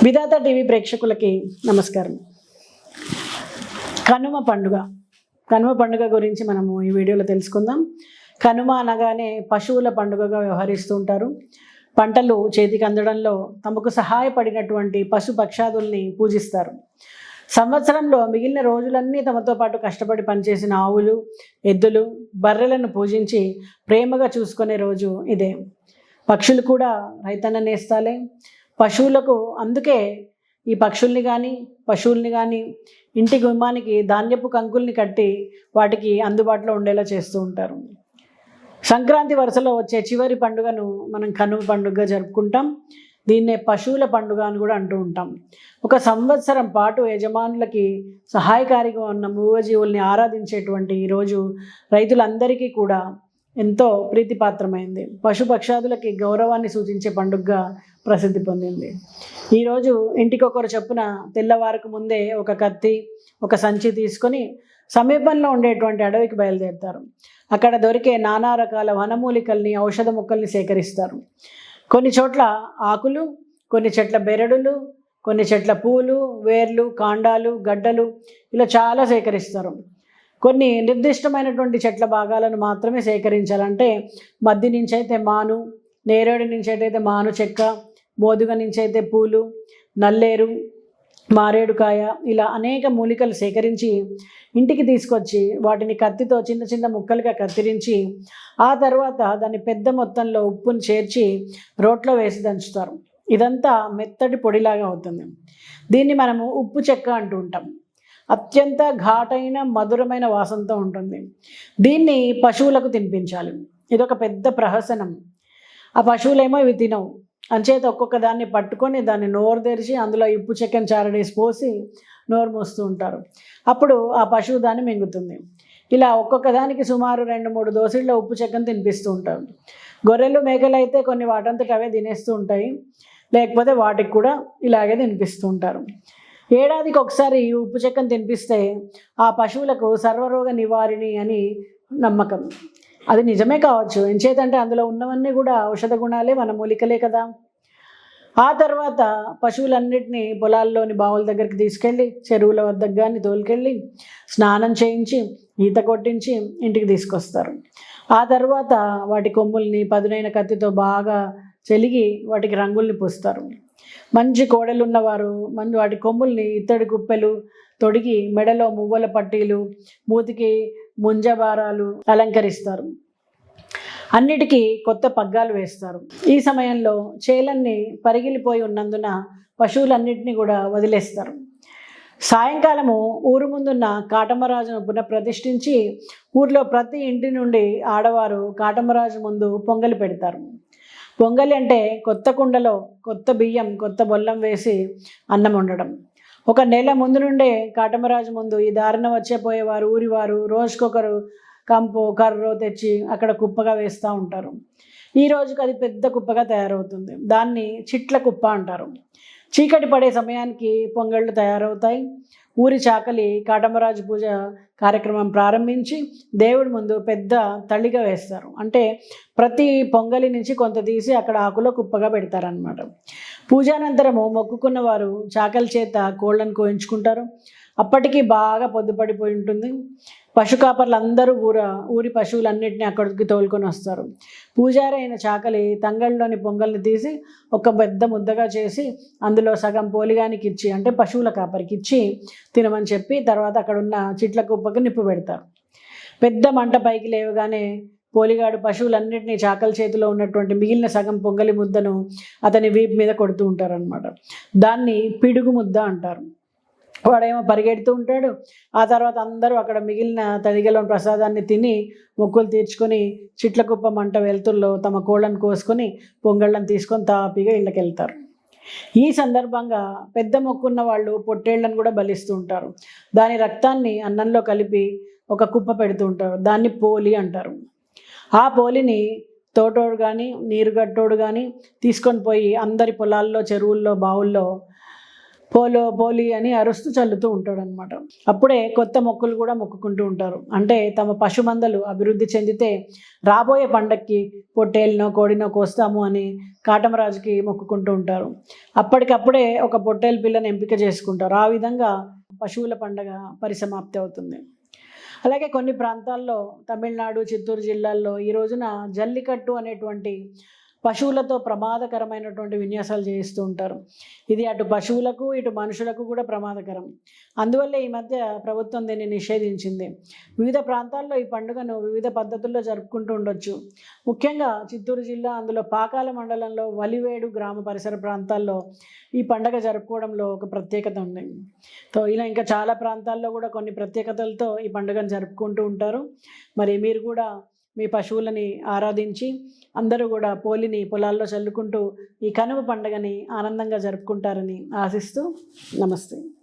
విధాత TV ప్రేక్షకులకి నమస్కారం. కనుమ పండుగ గురించి మనము ఈ వీడియోలో తెలుసుకుందాం. కనుమ అనగానే పశువుల పండుగగా వ్యవహరిస్తూ ఉంటారు. పంటలు చేతికి అందడంలో తమకు సహాయపడినటువంటి పశుపక్షాదుల్ని పూజిస్తారు. సంవత్సరంలో మిగిలిన రోజులన్నీ తమతో పాటు కష్టపడి పనిచేసిన ఆవులు, ఎద్దులు, బర్రెలను పూజించి ప్రేమగా చూసుకునే రోజు ఇదే. పక్షులు కూడా రైతన్న నేస్తాలే. పశువులకు అందుకే ఈ పక్షుల్ని కానీ పశువుల్ని కానీ ఇంటి గుమ్మానికి ధాన్యపు కంకుల్ని కట్టి వాటికి అందుబాటులో ఉండేలా చేస్తూ ఉంటారు. సంక్రాంతి వరుసలో వచ్చే చివరి పండుగను మనం కనుమ పండుగగా జరుపుకుంటాం. దీన్నే పశువుల పండుగ అని కూడా అంటూ ఉంటాం. ఒక సంవత్సరం పాటు యజమానులకి సహాయకారిగా ఉన్న మూగజీవుల్ని ఆరాధించేటువంటి ఈరోజు రైతులందరికీ కూడా ఎంతో ప్రీతిపాత్రమైంది. పశుపక్షాదులకి గౌరవాన్ని సూచించే పండుగగా ప్రసిద్ధి పొందింది. ఈరోజు ఇంటికొకరు చొప్పున తెల్లవారకు ముందే ఒక కత్తి, ఒక సంచి తీసుకొని సమీపంలో ఉండేటువంటి అడవికి బయలుదేరుతారు. అక్కడ దొరికే నానా రకాల వనమూలికల్ని, ఔషధ మొక్కల్ని సేకరిస్తారు. కొన్ని చోట్ల ఆకులు, కొన్ని చెట్ల బెరడులు, కొన్ని చెట్ల పూలు, వేర్లు, కాండాలు, గడ్డలు ఇలా చాలా సేకరిస్తారు. కొన్ని నిర్దిష్టమైనటువంటి చెట్ల భాగాలను మాత్రమే సేకరించాలంటే మద్ది నుంచి అయితే మాను, నేరేడు నుంచి అయితే మాను చెక్క, మోదుగ నుంచి అయితే పూలు, నల్లేరు, మారేడుకాయ ఇలా అనేక మూలికలు సేకరించి ఇంటికి తీసుకొచ్చి వాటిని కత్తితో చిన్న చిన్న ముక్కలుగా కత్తిరించి ఆ తర్వాత దాన్ని పెద్ద మొత్తంలో ఉప్పును చేర్చి రోట్లో వేసి దంచుతారు. ఇదంతా మెత్తటి పొడిలాగా అవుతుంది. దీన్ని మనము ఉప్పు చెక్క అంటూ ఉంటాం. అత్యంత ఘాటైన మధురమైన వాసనతో ఉంటుంది. దీన్ని పశువులకు తినిపించాలి. ఇదొక పెద్ద ప్రహసనం. ఆ పశువులేమో ఇవి తినవు. అంచేత ఒక్కొక్క దాన్ని పట్టుకొని దాన్ని నోరు తెరిచి అందులో ఉప్పు చెక్కని చారడేసి పోసి నోరు మూస్తూ ఉంటారు. అప్పుడు ఆ పశువు దాన్ని మింగుతుంది. ఇలా ఒక్కొక్క దానికి సుమారు 2-3 దోసిళ్ళ ఉప్పు చెక్కను తినిపిస్తూ ఉంటారు. గొర్రెలు, మేకలు అయితే కొన్ని వాటంతట అవే తినేస్తూ ఉంటాయి. లేకపోతే వాటికి కూడా ఇలాగే తినిపిస్తూ ఉంటారు. ఏడాదికి ఒకసారి ఈ ఉప్పు చెక్కను తినిపిస్తే ఆ పశువులకు సర్వరోగ నివారిణి అని నమ్మకం. అది నిజమే కావచ్చు. ఎంచేతంటే అందులో ఉన్నవన్నీ కూడా ఔషధ గుణాలే, మన మూలికలే కదా. ఆ తర్వాత పశువులన్నిటినీ పొలాల్లోని బావుల దగ్గరికి తీసుకెళ్ళి చెరువుల వద్దకు కానీ తోలుకెళ్ళి స్నానం చేయించి ఈత కొట్టించి ఇంటికి తీసుకొస్తారు. ఆ తర్వాత వాటి కొమ్ముల్ని పదునైన కత్తితో బాగా చెలిగి వాటికి రంగుల్ని పూస్తారు. మంచి కోడలు ఉన్నవారు వాటి కొమ్ముల్ని ఇత్తడి కుప్పెలు తొడిగి మెడలో మువ్వల పట్టీలు, మూతికి ముంజబారాలు అలంకరిస్తారు. అన్నిటికీ కొత్త పగ్గాలు వేస్తారు. ఈ సమయంలో చేలన్నీ పరిగిలిపోయి ఉన్నందున పశువులన్నింటినీ కూడా వదిలేస్తారు. సాయంకాలము ఊరు ముందున్న కాటమరాజును పునఃప్రతిష్ఠించి ఊర్లో ప్రతి ఇంటి నుండి ఆడవారు కాటమరాజు ముందు పొంగలి పెడతారు. పొంగలి అంటే కొత్త కుండలో కొత్త బియ్యం, కొత్త బొల్లం వేసి అన్నం వండడం. ఒక నెల ముందు నుండే కాటమరాజు ముందు ఈ దారిన వచ్చేపోయేవారు, ఊరివారు రోజుకొకరు కంపో కర్రో తెచ్చి అక్కడ కుప్పగా వేస్తూ ఉంటారు. ఈ రోజుకి అది పెద్ద కుప్పగా తయారవుతుంది. దాన్ని చిట్ల కుప్ప అంటారు. చీకటి పడే సమయానికి పొంగళ్ళు తయారవుతాయి. ఊరి చాకలి కాటమరాజు పూజ కార్యక్రమం ప్రారంభించి దేవుడి ముందు పెద్ద తళిగా వేస్తారు. అంటే ప్రతి పొంగలి నుంచి కొంత తీసి అక్కడ ఆకులో కుప్పగా పెడతారనమాట. పూజానంతరము మొక్కుకున్న వారు చాకలి చేత కోళ్ళను కోయించుకుంటారు. అప్పటికి బాగా పొద్దుపడిపోయి ఉంటుంది. పశుకాపర్లందరూ ఊరి పశువులన్నింటినీ అక్కడికి తోలుకొని వస్తారు. పూజారి అయిన చాకలి తంగళ్ళలోని పొంగల్ని తీసి ఒక పెద్ద ముద్దగా చేసి అందులో సగం పోలిగానికి ఇచ్చి, అంటే పశువుల కాపరికి ఇచ్చి తినమని చెప్పి తర్వాత అక్కడ ఉన్న చిట్ల కుప్పకి నిప్పు పెడతారు. పెద్ద మంట పైకి లేవగానే పోలిగాడు పశువులన్నింటినీ చాకలి చేతిలో ఉన్నటువంటి మిగిలిన సగం పొంగలి ముద్దను అతని వీపు మీద కొడుతూ ఉంటారనమాట. దాన్ని పిడుగు ముద్ద అంటారు. వాడేమో పరిగెడుతూ ఉంటాడు. ఆ తర్వాత అందరూ అక్కడ మిగిలిన తడిగలోని ప్రసాదాన్ని తిని మొక్కులు తీర్చుకొని చిట్లకుప్ప మంట వెలుతుల్లో తమ కోళ్ళను కోసుకొని పొంగళ్ళను తీసుకొని తాపిగా ఇళ్ళకి వెళ్తారు. ఈ సందర్భంగా పెద్ద మొక్కున్న వాళ్ళు పొట్టేళ్లను కూడా బలిస్తూ ఉంటారు. దాని రక్తాన్ని అన్నంలో కలిపి ఒక కుప్ప పెడుతూ ఉంటారు. దాన్ని పోలి అంటారు. ఆ పోలిని తోటోడు కానీ నీరుగట్టోడు కానీ తీసుకొని పోయి అందరి పొలాల్లో, చెరువుల్లో, బావుల్లో పోలి అని అరుస్తూ చల్లుతూ ఉంటాడు అనమాట. అప్పుడే కొత్త మొక్కులు కూడా మొక్కుకుంటూ ఉంటారు. అంటే తమ పశుమందలు అభివృద్ధి చెందితే రాబోయే పండక్కి పొట్టేలునో కోడినో కోస్తాము అని కాటమరాజుకి మొక్కుకుంటూ ఉంటారు. అప్పటికప్పుడే ఒక పొట్టేలు పిల్లని ఎంపిక చేసుకుంటారు. ఆ విధంగా పశువుల పండగ పరిసమాప్తి అవుతుంది. అలాగే కొన్ని ప్రాంతాల్లో తమిళనాడు, చిత్తూరు జిల్లాల్లో ఈ రోజున జల్లికట్టు అనేటువంటి పశువులతో ప్రమాదకరమైనటువంటి విన్యాసాలు చేయిస్తూ ఉంటారు. ఇది అటు పశువులకు ఇటు మనుషులకు కూడా ప్రమాదకరం. అందువల్లే ఈ మధ్య ప్రభుత్వం దీన్ని నిషేధించింది. వివిధ ప్రాంతాల్లో ఈ పండుగను వివిధ పద్ధతుల్లో జరుపుకుంటూ ఉండొచ్చు. ముఖ్యంగా చిత్తూరు జిల్లా, అందులో పాకాల మండలంలో వలివేడు గ్రామ పరిసర ప్రాంతాల్లో ఈ పండుగ జరుపుకోవడంలో ఒక ప్రత్యేకత ఉంది. ఇలా ఇంకా చాలా ప్రాంతాల్లో కూడా కొన్ని ప్రత్యేకతలతో ఈ పండుగను జరుపుకుంటూ ఉంటారు. మరి మీరు కూడా మీ పశువులని ఆరాధించి అందరూ కూడా పోలిని పొలాల్లో చల్లుకుంటూ ఈ కనుమ పండుగని ఆనందంగా జరుపుకుంటారని ఆశిస్తూ నమస్తే.